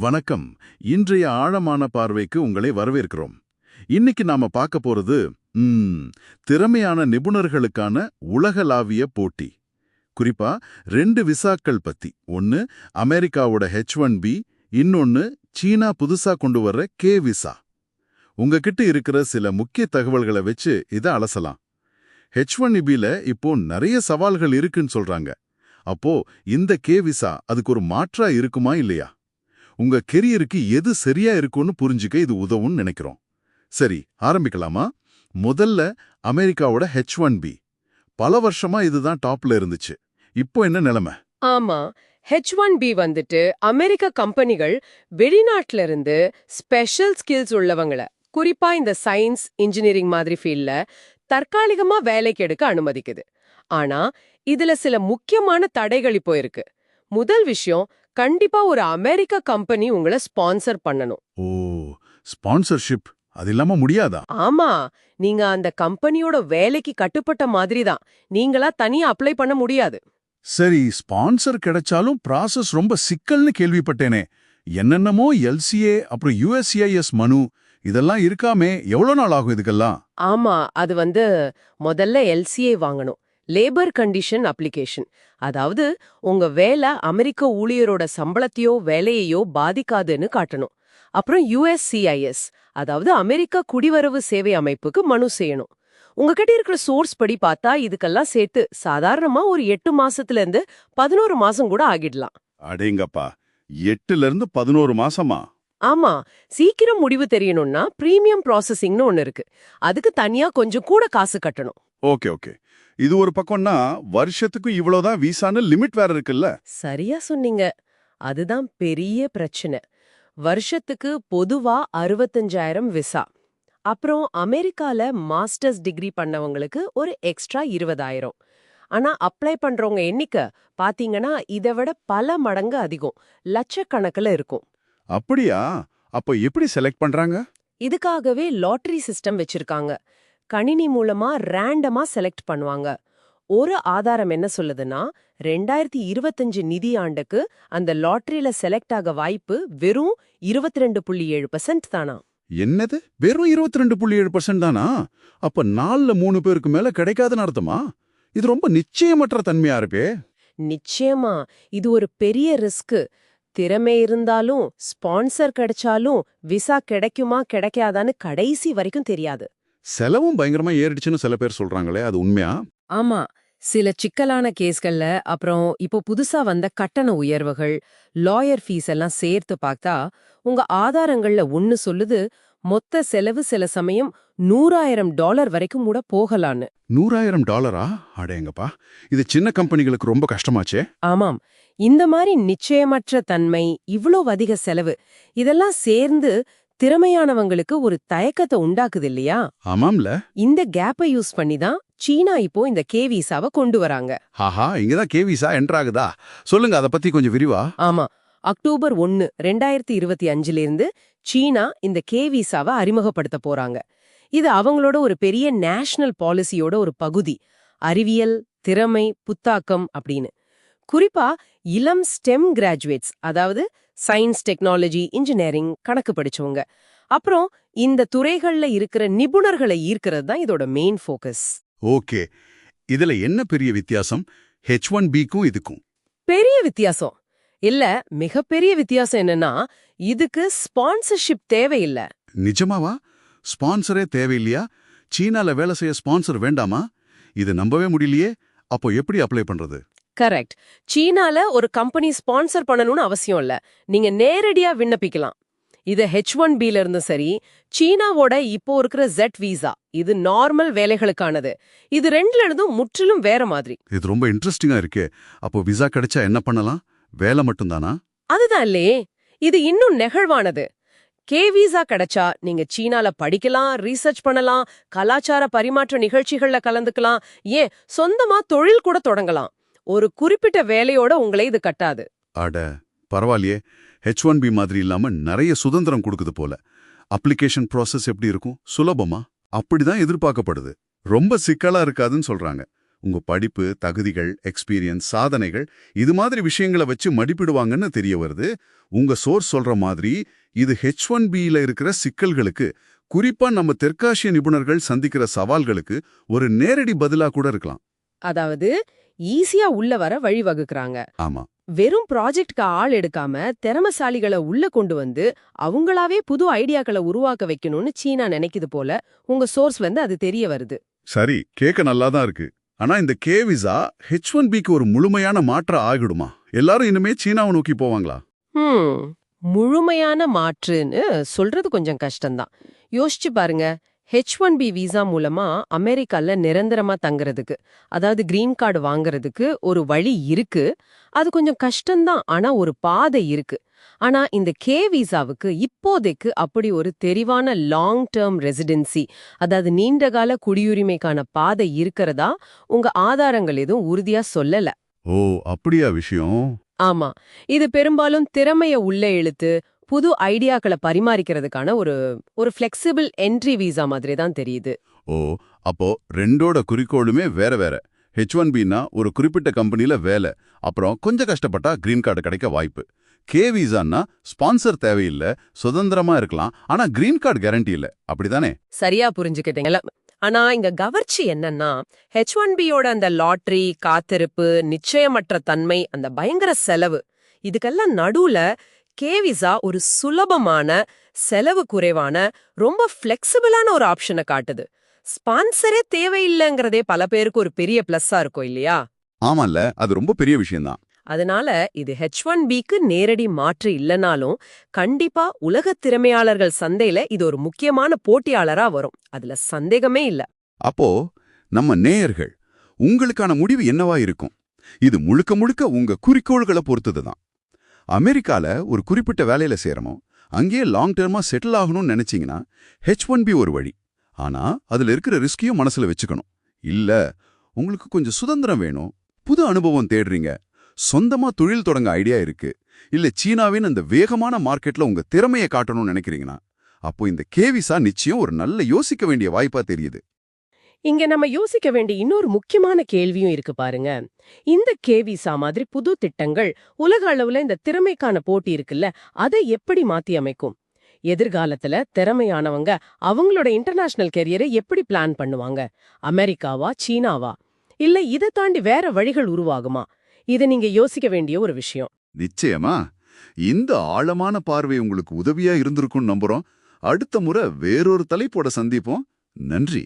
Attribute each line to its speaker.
Speaker 1: வணக்கம். இன்றைய ஆழமான பார்வைக்கு உங்களை வரவேற்கிறோம். இன்னைக்கு நாம பார்க்க போறது திறமையான நிபுணர்களுக்கான உலகளாவிய போட்டி. குறிப்பா 2 விசாக்கள் பத்தி. ஒன்னு அமெரிக்காவோட H1B, இன்னொன்னு சீனா புதுசா கொண்டு வர்ற K விசா. உங்ககிட்ட இருக்கிற சில முக்கிய தகவல்களை வச்சு இதை அலசலாம். H1Bல இப்போ நிறைய சவால்கள் இருக்குன்னு சொல்றாங்க. அப்போ இந்த K விசா அதுக்கு ஒரு மாற்றா இருக்குமா இல்லையா? உங்க கெரியருக்கு எது சரியா இருக்கும்னு புரிஞ்சுக்க இது உதவும்னு நினைக்கிறோம். சரி, ஆரம்பிக்கலாமா? முதல்ல அமெரிக்காவோட H1B. பல வருஷமா இதுதான் டாப்ல இருந்துச்சு. இப்போ என்ன நிலைமை?
Speaker 2: ஆமா, H1B வந்துட்டு அமெரிக்க கம்பெனிகள் வெளிநாட்டுல இருந்து ஸ்பெஷல் ஸ்கில்ஸ் உள்ளவங்கள, குறிப்பா இந்த சயின்ஸ் இன்ஜினியரிங் மாதிரி ஃபீல்ட்ல தற்காலிகமா வேலைக்கு எடுக்க அனுமதிக்குது. ஆனா இதுல சில முக்கியமான தடைகள் இப்போ இருக்கு. முதல் விஷயம், கண்டிப்பா ஒரு அமெரிக்க கம்பெனி உங்களை ஸ்பான்சர் பண்ணணும்.
Speaker 1: ஓ, ஸ்பான்சர்ஷிப் அது இல்லாம முடியாதா?
Speaker 2: ஆமா, நீங்க அந்த கம்பெனியோட வேலைக்கு கட்டுப்பட்ட மாதிரி தான். நீங்களா தனியா அப்ளை பண்ண முடியாது.
Speaker 1: சரி, ஸ்பான்சர் கிடைச்சாலும் ப்ராசஸ் ரொம்ப சிக்கல்னு கேள்விப்பட்டேனே. என்னென்னமோ LCA அப்புறம் USCIS மனு இதெல்லாம் இருக்காமே, எவ்வளவு நாள் ஆகும் இதுக்கெல்லாம்?
Speaker 2: ஆமா, அது முதல்ல LCA வாங்கணும், லேபர் கண்டிஷன் அப்ளிகேஷன். அதாவது உங்க வேலை அமெரிக்க ஊழியரோட சம்பளத்தையோ வேலையையோ பாதிக்காதுன்னு காட்டணும். அப்புறம் USCIS, அதாவது அமெரிக்க குடிவரவு சேவை அமைப்புக்கு மனு செய்யணும். உங்ககிட்ட இருக்கிற சோர்ஸ் படி பார்த்தா இதுக்கெல்லாம் சேர்த்து சாதாரணமா ஒரு 8 மாசத்துல இருந்து 11 மாசம் கூட ஆகிடலாம்.
Speaker 1: அடேங்கப்பா, 8ல இருந்து 11 மாசமா?
Speaker 2: ஆமா, சீக்கிரம் முடிவு தெரியணும்னா பிரீமியம் ப்ராசஸிங்னு ஒன்னு இருக்கு. அதுக்கு தனியா கொஞ்சம் கூட காசு கட்டணும்.
Speaker 1: Okay okay. இது ஒரு பக்கம்னா வருஷத்துக்கு இவ்வளவுதான் விசான்னு லிமிட் வேற இருக்குல்ல?
Speaker 2: சரியா சொன்னீங்க. அதுதான் பெரிய பிரச்சனை. வருஷத்துக்கு பொதுவா 65,000 விசா. அப்புறம் அமெரிக்கால மாஸ்டர்ஸ் டிகிரி பண்ணவங்களுக்கு ஒரு எக்ஸ்ட்ரா 20,000. ஆனா அப்ளை பண்றவங்க எண்ணிக்கை பாத்தீங்கன்னா இதை விட பல மடங்கு அதிகம், லட்சக்கணக்கில் இருக்கும்.
Speaker 1: அப்படியா? அப்போ எப்படி செலக்ட் பண்றாங்க?
Speaker 2: இதுக்காகவே லாட்டரி சிஸ்டம் வச்சிருக்காங்க. கணினி மூலமா ரேண்டமா செலக்ட் பண்ணுவாங்க. ஒரு ஆதாரம் என்ன சொல்லுதுன்னா, 2025 நிதியாண்டுக்கு அந்த லாட்டரியில செலக்ட் ஆக வாய்ப்பு வெறும் 22.7% தானா.
Speaker 1: என்னது, வெறும் 22.7% தானா? அப்ப 4ல 3 பேருக்கு மேல கிடைக்காதுன்னு அர்த்தமா? இது ரொம்ப நிச்சயமற்ற தன்மையா இருக்கே.
Speaker 2: நிச்சயமா, இது ஒரு பெரிய ரிஸ்க். திறமை இருந்தாலும் ஸ்பான்சர் கிடைச்சாலும் விசா கிடைக்குமா கிடைக்காதான்னு கடைசி வரைக்கும் தெரியாது.
Speaker 1: செலவும் பயங்கரமா ஏறிடுச்சுன்னு சில பேர் சொல்றாங்களே, அது உண்மையா?
Speaker 2: ஆமா, சில சிக்கலான கேஸ்கள்ல அப்புறம் இப்போ புதுசா வந்த கட்டண உயர்வுகள், லாயர் ஃபீஸ் எல்லாம் சேர்த்து பார்த்தா உங்க ஆதாரங்கள்ல ஒன்னு சொல்லுது, மொத்த செலவு சில சமயம் $100,000 வரைக்கும் கூட போகலான்னு.
Speaker 1: $100,000? அடேங்கப்பா, இது சின்ன கம்பெனிகளுக்கு ரொம்ப கஷ்டமாச்சே.
Speaker 2: ஆமாம், இந்த மாதிரி நிச்சயமற்ற தன்மை, இவ்ளோ அதிக செலவு, இதெல்லாம் சேர்ந்து திறமையானவங்களுக்கு ஒரு தயக்கத்தை உண்டாக்குது இல்லையா?
Speaker 1: ஆமாம்ல.
Speaker 2: இந்த கேப்பை யூஸ் பண்ணி தான் சீனா இப்போ இந்த K விசாவை கொண்டு வராங்க.
Speaker 1: ஆஹா, இங்கதான் K விசா என்டர் ஆகுதா? சொல்லுங்க, அதை பத்தி கொஞ்சம் விரிவா.
Speaker 2: ஆமா, அக்டோபர் 1, 2025 இருந்து சீனா இந்த K விசாவை அறிமுகப்படுத்த போறாங்க. இது அவங்களோட ஒரு பெரிய நேஷனல் பாலிசியோட ஒரு பகுதி. அறிவியல், திறமை, புத்தாக்கம் அப்படின்னு. குறிப்பா இளம் ஸ்டெம் கிராஜுவேட்ஸ், அதாவது சயின்ஸ், டெக்னாலஜி, இன்ஜினியரிங், கணக்கு படிச்சவங்க, அப்புறம் இந்த துறைகள்ல இருக்கிற நிபுணர்களை ஈர்க்கிறது தான் இதோட மெயின் ஃபோக்கஸ்.
Speaker 1: ஓகே, இதுல என்ன பெரிய வித்தியாசம் H1Bக்கும் இதுக்கும்?
Speaker 2: பெரிய வித்தியாசம் இல்ல, மிகப்பெரிய வித்தியாசம் என்னன்னா, இதுக்கு ஸ்பான்சர்ஷிப் தேவையில்ல.
Speaker 1: நிஜமாவா? ஸ்பான்சரே தேவையில்லையா? சீனால வேலை செய்ய ஸ்பான்சர் வேண்டாமா? இது நம்பவே முடியலையே. அப்போ எப்படி அப்ளை பண்றது?
Speaker 2: கரெக்ட். சீனால ஒரு கம்பெனி ஸ்பான்சர் பண்ணணும்னு அவசியம் இல்ல. நீங்க நேரடியா விண்ணப்பிக்கலாம். இது H1Bல இருந்து சரி, சீனாவோட இப்போ இருக்கிற Z விசா, இது நார்மல் வேலைகளுக்கானது. இது ரெண்டுல இருந்தும் முற்றிலும் வேற மாதிரி.
Speaker 1: இது ரொம்ப இன்ட்ரெஸ்டிங்கா இருக்கே. அப்போ விசா கிடைச்சா என்ன பண்ணலாம்? வேலை மட்டும்தானா?
Speaker 2: அதுதான் இல்லையே, இது இன்னும் நெகிழ்வானது. K விசா கிடைச்சா நீங்க சீனால படிக்கலாம், ரீசர்ச் பண்ணலாம், கலாச்சார பரிமாற்ற நிகழ்ச்சிகள்ல கலந்துக்கலாம், ஏன் சொந்தமா தொழில் கூட தொடங்கலாம். ஒரு குறிப்பிட்ட வேலையோட உங்களை இது கட்டாது.
Speaker 1: அட பரவாயில்லையே. H1B மாதிரி இல்லாம நிறைய சுதந்திரம் கொடுக்குது போல. அப்ளிகேஷன் ப்ராசஸ் எப்படி இருக்கும்? சுலபமா? அப்படிதான் எதிர்பார்க்கப்படுது. ரொம்ப சிக்கலா இருக்காதுன்னு சொல்றாங்க. உங்க படிப்பு, தகுதிகள், எக்ஸ்பீரியன்ஸ், சாதனைகள் இது மாதிரி விஷயங்களை வச்சு மதிப்பிடுவாங்கன்னு தெரிய வருது. உங்க சோர்ஸ் சொல்ற மாதிரி இது H1Bல இருக்கிற சிக்கல்களுக்கு, குறிப்பா நம்ம தெற்காசிய நிபுணர்கள் சந்திக்கிற சவால்களுக்கு ஒரு நேரடி பதிலா கூட இருக்கலாம்.
Speaker 2: அதாவது ஈஸியா உள்ள வர வழிவகுக்கறாங்க.
Speaker 1: ஆமா.
Speaker 2: வெறும் ப்ராஜெக்ட்க்கு ஆள் எடுக்காம திறமசாலிகளை உள்ள கொண்டு வந்து அவங்களாவே புது ஐடியாக்களை உருவாக்க வைக்கணும்னு சீனா நினைக்குது போல உங்க சோர்ஸ்ல இருந்து அது தெரிய வருது.
Speaker 1: சரி, கேட்க நல்லா தான் இருக்கு. ஆனா இந்த கே விசா H1Bக்கு ஒரு முழுமையான மாற்றம் ஆகிடுமா? எல்லாரும் இனிமே சீனாவை நோக்கி போவாங்களா?
Speaker 2: முழுமையான மாற்றுன்னு சொல்றது கொஞ்சம் கஷ்டம்தான். யோசிச்சு பாருங்க. H1B விசா மூலமா அமெரிக்கால நிரந்தரமா தங்குறதுக்கு, அதாவது கிரீன் கார்டு வாங்குறதுக்கு ஒரு வழி இருக்கு. அது கொஞ்சம் கஷ்டம்தான், ஆனா ஒரு பாதை இருக்கு. ஆனா இந்த கே விசாவுக்கு இப்போதைக்கு அப்படி ஒரு தெரிவான லாங் டேர்ம் ரெசிடென்சி, அதாவது நீண்டகால குடியுரிமைக்கான பாதை இருக்கிறதா உங்க ஆதாரங்கள் எதுவும் உறுதியா சொல்லல.
Speaker 1: ஓ, அப்படியா விஷயம்?
Speaker 2: ஆமா, இது பெரும்பாலும் திறமைய உள்ள இழுத்து புது ஐடியாக்களை பரிமாறிக்கிறதுக்கான ஒரு ஃபிளெக்சிபிள் என்ட்ரி விசா மாதிரி தான் தெரியுது.
Speaker 1: ஓ, அப்போ ரெண்டோட குறிக்கோளுமே வேற வேற. H1Bனா ஒரு குறிப்பிட்ட கம்பெனில வேலை, அப்புறம் கொஞ்சம் கஷ்டப்பட்டா கிரீன் கார்டு கிடைக்க வாய்ப்பு. கே விசான்னா ஸ்பான்சர் தேவையில்லை, சுதந்திரமா இருக்கலாம், ஆனா கிரீன் கார்டு கேரண்டி இல்ல. அப்படிதானே?
Speaker 2: சரியா புரிஞ்சுக்கிட்டீங்களா? ஆனா இங்க கவர்ச்சி என்னன்னா, H1Bயோட அந்த லாட்டரி, காத்திருப்பு, நிச்சயமற்ற தன்மை, அந்த பயங்கர செலவு, இதுக்கெல்லாம் நடுவுல கே விசா ஒரு சுலபமான, செலவு குறைவான, ரொம்ப ஃபிளெக்சிபிளான ஒரு ஆப்ஷனை காட்டுது. ஸ்பான்சரே தேவையில்லைங்கிறதே பல பேருக்கு ஒரு பெரிய பிளஸ்ஸா இருக்கும் இல்லையா?
Speaker 1: ஆமால்ல, அது ரொம்ப பெரிய விஷயம்தான்.
Speaker 2: அதனால இது H1Bக்கு நேரடி மாற்று இல்லனாலும் கண்டிப்பா உலக திறமையாளர்கள் சந்தையில இது ஒரு முக்கியமான போட்டியாளரா வரும். அதுல சந்தேகமே இல்ல.
Speaker 1: அப்போ நம்ம நேயர்கள், உங்களுக்கான முடிவு என்னவா இருக்கும்? இது முழுக்க முழுக்க உங்க குறிக்கோள்களை பொறுத்ததுதான். அமெரிக்கால ஒரு குறிப்பிட்ட வேலையில சேரணும், அங்கேயே லாங் டேர்மா செட்டில் ஆகணும்னு நினைச்சீங்கன்னா H1B ஒரு வழி. ஆனா அதுல இருக்கிற ரிஸ்கையும் மனசுல வச்சுக்கணும். இல்ல, உங்களுக்கு கொஞ்சம் சுதந்திரம் வேணும், புது அனுபவம் தேடுறீங்க, சொந்தமா தொழில் தொடங்க ஐடியா இருக்கு, இல்ல சீனாவின் அந்த வேகமான மார்க்கெட்ல உங்க திறமையை காட்டணும்னு நினைக்கிறீங்கன்னா, அப்போ இந்த கே விசா நிச்சயம் ஒரு நல்ல யோசிக்க வேண்டிய வாய்ப்பா தெரியுது.
Speaker 2: இங்க நம்ம யோசிக்க வேண்டிய இன்னொரு முக்கியமான கேள்வியும் இருக்கு பாருங்க. இந்த கே விசா மாதிரி புது திட்டங்கள் உலக அளவுல இந்த திறமைக்கான போட்டி இருக்குல்ல, அதை எப்படி மாத்தி அமைக்கும்? எதிர்காலத்துல திறமையானவங்க அவங்களோட இன்டர்நேஷனல் கெரியரை எப்படி பிளான் பண்ணுவாங்க? அமெரிக்காவா, சீனாவா, இல்ல இதை தாண்டி வேற வழிகள் உருவாகுமா? இதை நீங்க யோசிக்க வேண்டிய ஒரு விஷயம்.
Speaker 1: நிச்சயமா. இந்த ஆழமான பார்வை உங்களுக்கு உதவியா இருந்திருக்கும்னு நம்புறோம். அடுத்த முறை வேறொரு தலைப்போட சந்திப்போம். நன்றி.